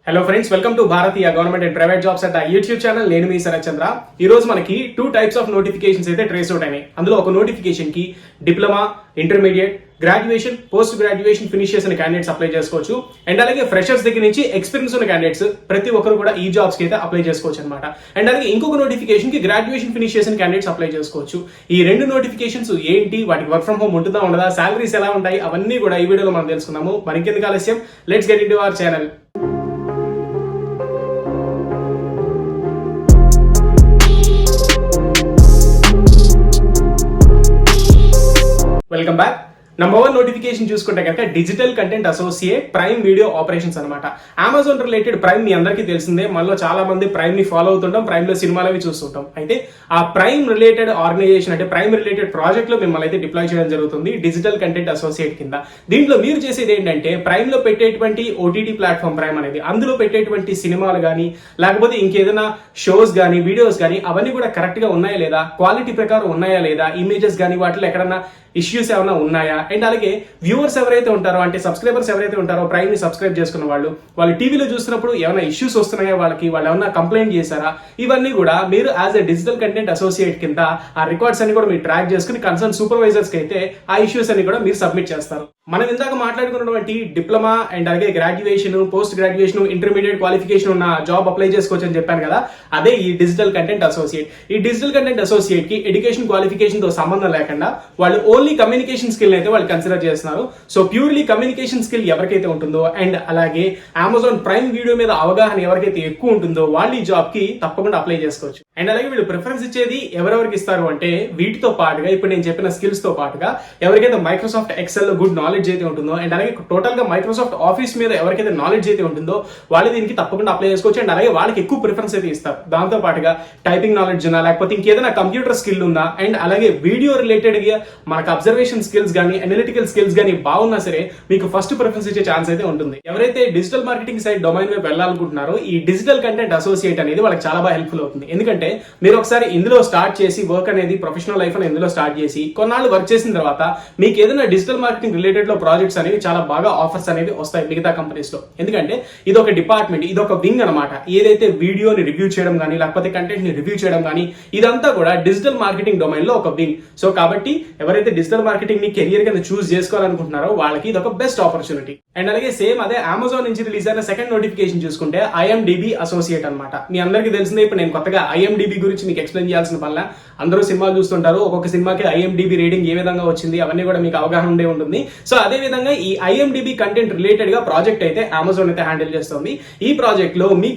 Hello friends, welcome to Bharatiya government and private jobs at YouTube channel. నేను మీ శరత్ చంద్ర. ఈ రోజు మనకి 2 టైప్స్ ఆఫ్ నోటిఫికేషన్స్ అయితే ట్రేస్ అవుట్ అయినాయి. అందులో ఒక నోటిఫికేషన్ కి diploma, intermediate, graduation, post graduation finish చేసిన క్యాండిడేట్స్ అప్లై చేసుకోవచ్చు. అండ్ అలాగే ఫ్రెషర్స్ దగ్గర నుంచి ఎక్స్పీరియన్స్ ఉన్న క్యాండిడేట్స్ ప్రతి ఒక్కరు కూడా ఈ జాబ్స్ కి అయితే అప్లై చేసుకోవచ్చు అనమాట. అండ్ అలాగే ఇంకొక నోటిఫికేషన్ కి గ్రాడ్యుయేషన్ ఫినిష్ చేసిన క్యాండిడేట్స్ అప్లై చేసుకోవచ్చు. ఈ రెండు నోటిఫికేషన్స్ ఏంటి, వాటికి వర్క్ ఫ్రమ్ హోమ్ ఉంటుందా ఉండదా, సాలరీస్ ఎలా ఉంటాయి, అవన్నీ కూడా ఈ వీడియోలో మనం తెలుసుకుందాము. మరికెందుకు ఆలస్యం, let's get into our channel. Welcome back. Number 1 notification చూసుకుంటే కనుక digital content associate prime video operations అనమాట. అమెజాన్ రిలేటెడ్ ప్రైమ్ మీ అందరికీ తెలిసిందే. మనలో చాలా మంది ప్రైమ్ ని ఫాలో అవుతుంటాం, ప్రైమ్ లో సినిమాలు అవి చూస్తుంటాం. అయితే ఆ ప్రైమ్ రిలేటెడ్ ఆర్గనైజేషన్ అంటే ప్రైమ్ రిలేటెడ్ ప్రాజెక్ట్ లో మిమ్మల్ని అయితే డిప్లాయ్ చేయడం జరుగుతుంది డిజిటల్ కంటెంట్ అసోసియేట్ కింద. దీంట్లో మీరు చేసేది ఏంటంటే ప్రైమ్ లో పెట్టేటువంటి ఓటీటీ ప్లాట్ఫామ్ ప్రైమ్ అనేది, అందులో పెట్టేటువంటి సినిమాలు కానీ లేకపోతే ఇంకేదైనా షోస్ కానీ వీడియోస్ కానీ అవన్నీ కూడా కరెక్ట్ గా ఉన్నాయా లేదా, క్వాలిటీ ప్రకారం ఉన్నాయా లేదా, ఇమేజెస్ కానీ వాటిలో ఎక్కడన్నా ఇష్యూస్ ఏమైనా ఉన్నాయా, అండ్ అలాగే వ్యూవర్స్ ఎవరైతే ఉంటారో అంటే సబ్స్క్రైబర్స్ ఎవరైతే ఉంటారో ప్రైమ్ ని సబ్స్క్రైబ్ చేసుకున్న వాళ్ళు టీవీలో చూస్తున్నప్పుడు ఏమైనా ఇష్యూస్ వస్తున్నాయా, వాళ్ళు ఏమైనా కంప్లైంట్ చేశారా, ఇవన్నీ కూడా మీరు as a digital content associate కింద ఆ రికార్డ్స్ అన్ని కూడా మీరు ట్రాక్ చేసుకుని కన్సర్న్ సూపర్వైజర్స్ కి అయితే ఆ ఇష్యూస్ అన్ని కూడా మీరు సబ్మిట్ చేస్తారు. మనం ఇందాక మాట్లాడుకున్నటువంటి డిప్లొమా అండ్ అలాగే graduation, post graduation, intermediate qualification ఉన్న జాబ్ అప్లై చేసుకోవచ్చు అని చెప్పాను కదా, అదే ఈ డిజిటల్ కంటెంట్ అసోసియేట్. ఈ డిజిటల్ కంటెంట్ అసోసియేట్ కి ఎడ్యుకేషన్ క్వాలిఫికేషన్ తో సంబంధం లేకుండా వాళ్ళు ఓన్లీ కమ్యూనికేషన్ స్కిల్ అయితే వాళ్ళు కన్సిడర్ చేస్తున్నారు. సో ప్యూర్లీ కమ్యూనికేషన్ స్కిల్ ఎవరికైతే ఉంటుందో అండ్ అలాగే అమెజాన్ ప్రైమ్ వీడియో మీద అవగాహన ఎవరికైతే ఎక్కువ ఉంటుందో వాళ్ళు ఈ జాబ్ కి తప్పకుండా అప్లై చేసుకోవచ్చు. అండ్ అలాగే వీళ్ళు ప్రిఫరెన్స్ ఇచ్చేది ఎవరెవరికి ఇస్తారు అంటే వీటితో పాటుగా ఇప్పుడు నేను చెప్పిన స్కిల్స్ తో పాటుగా ఎవరికైతే మైక్రోసాఫ్ట్ ఎక్సెల్ లో గుడ్ నాలెడ్జ్ అయితే ఉంటుందో అండ్ అలాగే టోటల్ గా మైక్రోసాఫ్ట్ ఆఫీస్ మీద ఎవరికైతే నాలెడ్జ్ అయితే ఉంటుందో వాళ్ళు దీనికి తప్పకుండా అప్లై చేసుకోవచ్చు. అండ్ అలాగే వాళ్ళకి ఎక్కువ ప్రిఫరెన్స్ అయితే ఇస్తారు. దాంతో పాటుగా టైపింగ్ నాలెడ్జ్ ఉన్నా లేకపోతే ఇంకేదైనా కంప్యూటర్ స్కిల్ ఉందా అండ్ అలాగే వీడియో రిలేటెడ్ గా మనకు అబ్జర్వేషన్ స్కిల్స్ కానీ అనలిటికల్ స్కిల్స్ కానీ బాగున్నా సరే మీకు ఫస్ట్ ప్రిఫరెన్స్ ఇచ్చే ఛాన్స్ అయితే ఉంటుంది. ఎవరైతే డిజిటల్ మార్కెటింగ్ సైడ్ డొమైన్ వైపు వెళ్ళాలనుకుంటున్నారో ఈ డిజిటల్ కంటెంట్ అసోసియేట్ అనేది వాళ్ళకి చాలా బాగా హెల్ప్ఫుల్ అవుతుంది. ఎందుకంటే మీరు ఒకసారి ఇందులో స్టార్ట్ చేసి వర్క్ అనేది ప్రొఫెషనల్ లైఫ్ అని ఇందులో స్టార్ట్ చేసి కొన్నాళ్ళు వర్క్ చేసిన తర్వాత మీకు ఏదైనా డిజిటల్ మార్కెటింగ్ రిలేటెడ్ లో ప్రాజెక్ట్స్ అనేవి చాలా బాగా ఆఫర్స్ అనేవి వస్తాయి మిగతా కంపెనీస్ లో. ఎందుకంటే ఇది ఒక డిపార్ట్మెంట్, ఇది ఒక వింగ్ అనమాట. ఏదైతే వీడియోని రివ్యూ చేయడం కానీ లేకపోతే కంటెంట్ ని రివ్యూ చేయడం కానీ ఇదంతా కూడా డిజిటల్ మార్కెటింగ్ డొమైన్ లో ఒక వింగ్. సో కాబట్టి ఎవరైతే డిజిటల్ మార్కెటింగ్ ని కెరియర్ కింద చూస్ చేసుకోవాలనుకుంటున్నారో వాళ్ళకి ఇది ఒక బెస్ట్ ఆపర్చునిటీ. అండ్ అలాగే సేమ్ అదే అమెజాన్ నుంచి రిలీజ్ అయిన సెకండ్ నోటిఫికేషన్ చూసుకుంటే IMDb అసోసియేట్ అనమాట. మీ అందరికీ తెలిసిందే, ఇప్పుడు నేను కొత్తగా IMDb గురించి మీకు ఎక్స్ప్లెయిన్ చేయాల్సిన పనుల. అందరూ సినిమాలు చూస్తుంటారు, ఒక్కొక్క సినిమాకి IMDb రేటింగ్ ఏ విధంగా వచ్చింది అవన్నీ కూడా మీకు అవగాహన ఉండే ఉంటుంది. సో అదే విధంగా ఈ IMDb కంటెంట్ రిలేటెడ్ గా ప్రాజెక్ట్ అయితే అమెజాన్ అయితే హ్యాండిల్ చేస్తుంది. ఈ ప్రాజెక్ట్ లో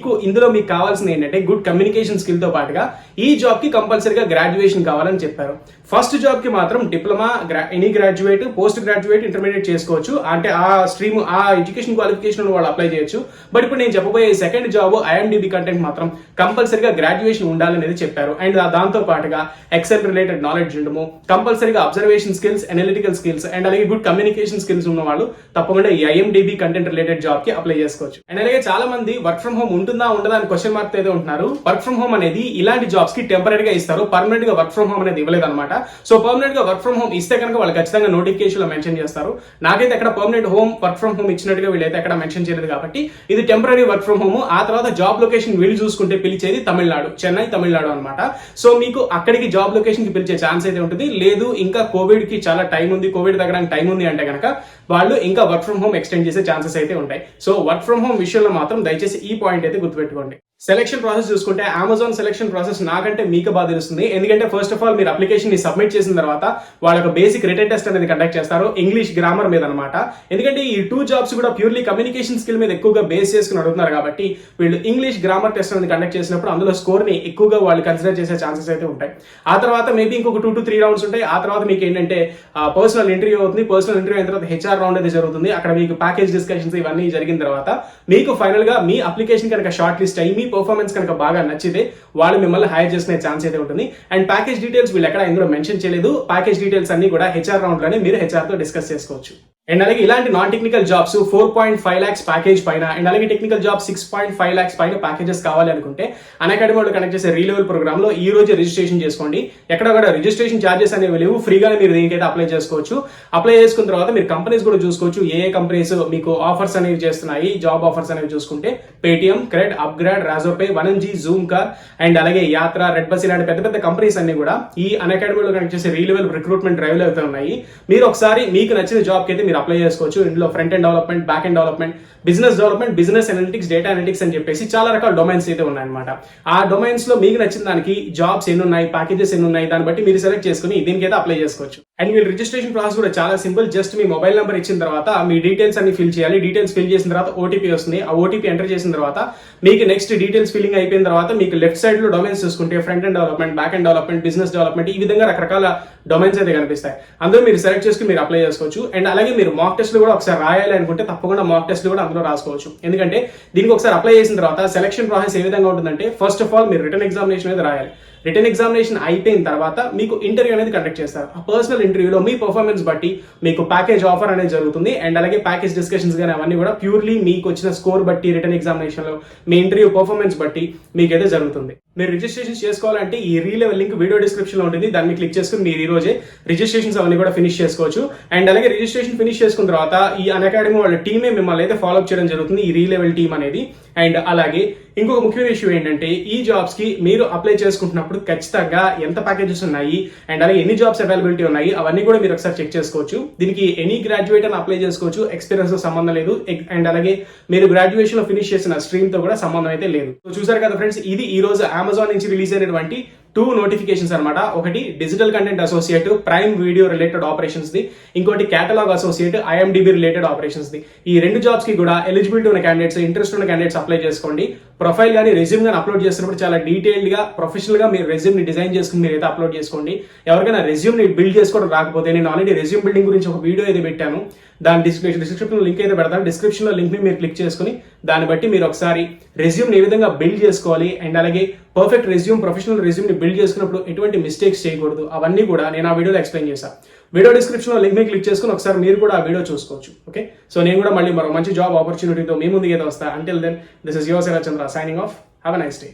ఇందులో మీకు కావాల్సింది ఏంటంటే గుడ్ కమ్యూనికేషన్ స్కిల్ తో పాటుగా ఈ జాబ్ కి కంపల్సరీగా గ్రాడ్యుయేషన్ కావాలని చెప్పారు. ఫస్ట్ జాబ్ కి మాత్రం diploma, any graduate, post graduate, intermediate చేసుకోవచ్చు. అంటే ఆ స్ట్రీమ్ ఆ ఎడ్యుకేషన్ క్వాలిఫికేషన్ వాళ్ళు అప్లై చేయొచ్చు. బట్ ఇప్పుడు నేను చెప్పబోయే సెకండ్ జాబ్ IMDb కంటెంట్ మాత్రం కంపల్సరీగా గ్రాడ్యుయేషన్ ఉండాలనేది చెప్పారు. అండ్ దాంతో పాటుగా ఎక్సెల్ రిలేటెడ్ నాలెడ్జ్ ఉండము, కంపల్సరీగా observation skills, analytical skills and అలాగే గుడ్ కమ్యూనికేషన్ స్కిల్స్ ఉన్న వాళ్ళు తప్పకుండా ఈ IMDb కంటెంట్ రిలేటెడ్ జాబ్ కి అప్లై చేసుకోవచ్చు. అండ్ అలాగే చాలా మంది వర్క్ ఫ్రమ్ హోమ్ ఉంటుందా ఉండదా అని క్వశ్చన్ మార్క్ అయితే ఉంటున్నారు. వర్క్ ఫ్రమ్ హోమ్ అనేది ఇలాంటి జాబ్స్ కి టెంపరీగా ఇస్తారు, పర్మనెంట్ గా వర్క్ ఫ్రమ్ హోమ్ అనేది ఇవ్వలేదు అనమాట. సో పర్మనెంట్ గా వర్క్ ఫ్రమ్ హోమ్ ఇస్తే కనుక వాళ్ళు ఖచ్చితంగా నోటిఫికేషన్ లో మెన్షన్ చేస్తారు. నాకైతే అక్కడ పర్మనెంట్ వర్క్ ఫ్రమ్ హోమ్ ఇచ్చినట్టుగా వీళ్ళైతే అక్కడ మెన్షన్ చేయలేదు కాబట్టి ఇది టెంపరీ వర్క్ ఫ్రమ్ హోమ్. ఆ తర్వాత జాబ్ లొకేషన్ వీళ్ళు చూసుకుంటే పిలిచేది తమిళనాడు, చెన్నై, తమిళనాడు అనమాట. సో మీకు అక్కడికి జాబ్ లొకేషన్ కి పిలిచే ఛాన్స్ అయితే ఉంటుంది. లేదు ఇంకా కోవిడ్ కి చాలా టైం ఉంది, కోవిడ్ తగ్గడానికి టైం ఉంది అంటే కనుక వాళ్ళు ఇంకా వర్క్ ఫ్రమ్ హోమ్ ఎక్స్టెండ్ చేసే ఛాన్సెస్ అయితే ఉంటాయి. సో వర్క్ ఫ్రమ్ హోమ్ విషయంలో మాత్రం దయచేసి ఈ పాయింట్ అయితే గుర్తుపెట్టుకోండి. సెలక్షన్ ప్రాసెస్ చూసుకుంటే అమెజాన్ సెలక్షన్ ప్రాసెస్ నాకంటే మీకు బాగా తెలుస్తుంది. ఎందుకంటే ఫస్ట్ ఆఫ్ ఆల్ మీరు అప్లికేషన్ ని సబ్మిట్ చేసిన తర్వాత వాళ్ళకి బేసిక్ రిటన్ టెస్ట్ అనేది కండక్ట్ చేస్తారు ఇంగ్లీష్ గ్రామర్ మీద అనమాట. ఎందుకంటే ఈ 2 జాబ్స్ కూడా ప్యూర్లీ కమ్యూనికేషన్ స్కిల్ మీద ఎక్కువగా బేస్ చేసుకుని అడుగుతున్నారు కాబట్టి వీళ్ళు ఇంగ్లీష్ గ్రామర్ టెస్ట్ అనేది కండక్ట్ చేసినప్పుడు అందులో స్కోర్ ని ఎక్కువగా వాళ్ళు కన్సిడర్ చేసే ఛాన్సెస్ అయితే ఉంటాయి. ఆ తర్వాత మేబీ ఇంకొక 2 to 3 రౌండ్స్ ఉంటాయి. ఆ తర్వాత మీకు ఏంటంటే పర్సనల్ ఇంటర్వ్యూ అవుతుంది. పర్సనల్ ఇంటర్వ్యూ అయిన తర్వాత HR రౌండ్ అనేది జరుగుతుంది. అక్కడ మీకు ప్యాకేజ్ డిస్కషన్స్ ఇవన్నీ జరిగిన తర్వాత మీకు ఫైనల్ గా మీ అప్లికేషన్ కనుక షార్ట్ లిస్ట్ అయ్యి మీ పర్ఫార్మెన్స్ కనుక బాగా నచ్చితే వాళ్ళు మిమ్మల్ని హైర్ చేసుకునే ఛాన్స్ అయితే ఉంటుంది. అండ్ ప్యాకేజ్ డీటెయిల్స్ వీళ్ళు ఎక్కడ ఇందులో మెన్షన్ చేయలేదు. ప్యాకేజ్ డీటెయిల్స్ అన్ని కూడా HR రౌండ్ లోనే మీరు HR తో డిస్కస్ చేసుకోవచ్చు. అండ్ అలాగే ఇలాంటి non technical jobs 4.5 lakhs package పైన అండ్ అలాగే టెక్నికల్ జాబ్ 6.5 lakhs పైన ప్యాకేజెస్ కావాలి అనుకుంటే అన్అకాడమీ వాళ్ళు కనెక్ట్ చేసే రీలెవెల్ ప్రోగ్రామ్ లో ఈ రోజు రిజిస్ట్రేషన్ చేసుకోండి. ఎక్కడ కూడా రిజిస్ట్రేషన్ ఛార్జెస్ అనేవి లేవు, ఫ్రీగానే మీరు దీనికైతే అప్లై చేసుకోవచ్చు. అప్లై చేసుకున్న తర్వాత మీరు కంపెనీస్ కూడా చూసుకోవచ్చు, ఏ కంపెనీస్ మీకు ఆఫర్స్ అనేవి చేస్తున్నాయి, జాబ్ ఆఫర్స్ అనేవి చూసుకుంటే Paytm, CRED, upGrad, Razorpay, 1mg, Zoomcar and అలాగే యాత్ర, రెడ్ బస్ ఇలాంటి పెద్ద పెద్ద కంపెనీస్ అన్ని కూడా ఈ అన్అకాడమీలో కనెక్ట్ చేసే రీలెవెల్ రిక్రూట్మెంట్ డ్రైవ్ లో అయితే ఉన్నాయి. మీరు ఒకసారి మీకు నచ్చిన జాబ్ కి అయితే మీరు అప్లై చేసుకోవచ్చు. ఇందులో front end development, back end development, business development, business analytics, data analytics అని చెప్పేసి చాలా రకాల డొమైన్స్ అయితే ఉన్నాయన్నమాట. ఆ డొమైన్స్ లో మీకు నచ్చిన దానికి జాబ్స్ ఎన్ని ఉన్నాయి, ప్యాకేజెస్ ఎన్ని ఉన్నాయి, దాన్ని బట్టి మీరు సెలెక్ట్ చేసుకుని దీనికైతే అప్లై చేసుకోవచ్చు. అండ్ మీరు రిజిస్ట్రేషన్ ప్రాసెస్ కూడా చాలా సింపుల్. జస్ట్ మీ మొబైల్ నెంబర్ ఇచ్చిన తర్వాత మీ డీటెయిల్స్ అన్ని ఫిల్ చేయాలి. డీటెయిల్స్ ఫిల్ చేసిన తర్వాత ఓటీపీ వస్తుంది. ఆ ఓటీపీ ఎంటర్ చేసిన తర్వాత మీకు నెక్స్ట్ డీటెయిల్స్ ఫిల్లింగ్ అయిపోయిన తర్వాత మీకు లెఫ్ట్ సైడ్ లో డొమైన్స్ చూసుకుంటే front end development, back end development, business development, ఈ విధంగా రకరకాల డొమైన్స్ అయితే కనిపిస్తాయి. అందులో మీరు సెలెక్ట్ చేసుకుని మీరు అప్లై చేసుకోవచ్చు. అండ్ అలాగే మీరు మాక్ టెస్ట్ కూడా ఒకసారి రాయాలి అనుకుంటే తప్పకుండా మాక్ టెస్ట్ కూడా అందులో రాసుకోవచ్చు. ఎందుకంటే దీనికి ఒకసారి అప్లై చేసిన తర్వాత సెలక్షన్ ప్రాసెస్ ఏ విధంగా ఉంటుందంటే ఫస్ట్ ఆఫ్ ఆల్ మీరు రిటర్న్ ఎగ్జామినేషన్ అనేది రాయాలి. రిటర్న్ ఎగ్జామినేషన్ అయిపోయిన తర్వాత మీకు ఇంటర్వ్యూ అనేది కండక్ట్ చేస్తారు. ఆ పర్సనల్ ఇంటర్వ్యూలో మీ పర్ఫార్మెన్స్ బట్టి మీకు ప్యాకేజ్ ఆఫర్ అనేది జరుగుతుంది. అండ్ అలాగే ప్యాకేజ్ డిస్కషన్స్ కానీ అవన్నీ కూడా ప్యూర్లీ మీకు వచ్చిన స్కోర్ బట్టి, రిటర్న్ ఎగ్జామినేషన్ లో మీ ఇంటర్వ్యూ పర్ఫార్మెన్స్ బట్టి మీకైతే జరుగుతుంది. మీరు రిజిస్ట్రేషన్ చేసుకోవాలంటే ఈ రీలెవెల్ లింక్ వీడియో డిస్క్రిప్షన్ లో ఉంటుంది. దాన్ని క్లిక్ చేసుకుని మీరు ఈ రోజే రిజిస్ట్రేషన్స్ అవన్నీ కూడా ఫినిష్ చేసుకోవచ్చు. అండ్ అలాగే రిజిస్ట్రేషన్ ఫినిష్ చేసుకున్న తర్వాత ఈ అన్అకాడమీ వాళ్ళ టీమే మిమ్మల్ని అయితే ఫాలో అప్ చేయడం జరుగుతుంది, ఈ రీలెవెల్ టీమ్ అనేది. అండ్ అలాగే ఇంకొక ముఖ్యమైన ఇష్యూ ఏంటంటే ఈ జాబ్స్ కి మీరు అప్లై చేసుకుంటున్నప్పుడు ఖచ్చితంగా ఎంత ప్యాకేజెస్ ఉన్నాయి అండ్ అలాగే ఎన్ని జాబ్స్ అవైలబిలిటీ ఉన్నాయి అవన్నీ కూడా మీరు ఒకసారి చెక్ చేసుకోవచ్చు. దీనికి ఎనీ గ్రాడ్యుయేట్ అని అప్లై చేసుకోవచ్చు, ఎక్స్పీరియన్స్ తో సంబంధం లేదు. అండ్ అలాగే మీరు గ్రాడ్యుయేషన్ లో ఫినిష్ చేసిన స్ట్రీమ్ తో కూడా సంబంధం అయితే లేదు. సో చూసారు కదా ఫ్రెండ్స్, ఇది ఈ రోజు అమెజాన్ నుంచి రిలీజ్ అయినటువంటి 2 నోటిఫికేషన్స్ అనమాట. ఒకటి digital content associate prime video related operations ది, ఇంకోటి catalogue associate IMDb related operations ది. ఈ 2 జాబ్స్ కి కూడా ఎలిజిబిలిటీ ఉన్న క్యాండిడేట్స్, ఇంట్రెస్ట్ ఉన్న క్యాండిడేట్స్ అప్లై చేసుకోండి. ప్రొఫైల్ కానీ రెజ్యూమ్ కానీ అప్లోడ్ చేస్తున్నప్పుడు చాలా డీటెయిల్డ్ గా ప్రొఫెషనల్ గా మీరు రెజ్యూమ్ ని డిజైన్ చేసుకుని మీరు అయితే అప్లోడ్ చేసుకోండి. ఎవరికైనా రెజ్యూమ్ ని బిల్డ్ చేసుకోవడం రాకపోతే నేను ఆల్రెడీ రెజ్యూమ్ బిల్డింగ్ గురించి ఒక వీడియో అయితే పెట్టాను. దాని డిస్క్రిప్షన్ లింక్ అయితే పెడతాను. డిస్క్రిప్షన్ లో లింక్ ని మీరు క్లిక్ చేసుకుని దాన్ని బట్టి మీరు ఒకసారి రెజ్యూమ్ ని ఏ విధంగా బిల్డ్ చేసుకోవాలి అండ్ అలాగే పర్ఫెక్ట్ రెజ్యూమ్, ప్రొఫెషనల్ రెజ్యూమ్ ని బిల్డ్ చేసుకున్నప్పుడు ఎటువంటి మిస్టేక్స్ చేయకూడదు అవన్నీ కూడా నేను ఆ వీడియోలో ఎక్స్ప్లెయిన్ చేశాను. వీడియో డిస్క్రిప్షన్ లో లింక్ ని క్లిక్ చేసుకుని ఒకసారి మీరు కూడా ఆ వీడియో చూసుకోవచ్చు. ఓకే, సో నేను కూడా మళ్ళీ మరో మంచి జాబ్ ఆపర్చునిటీతో మీ ముందుకు అయితే వస్తా. Until then this is your Sarath Chandra signing off. Have a nice day.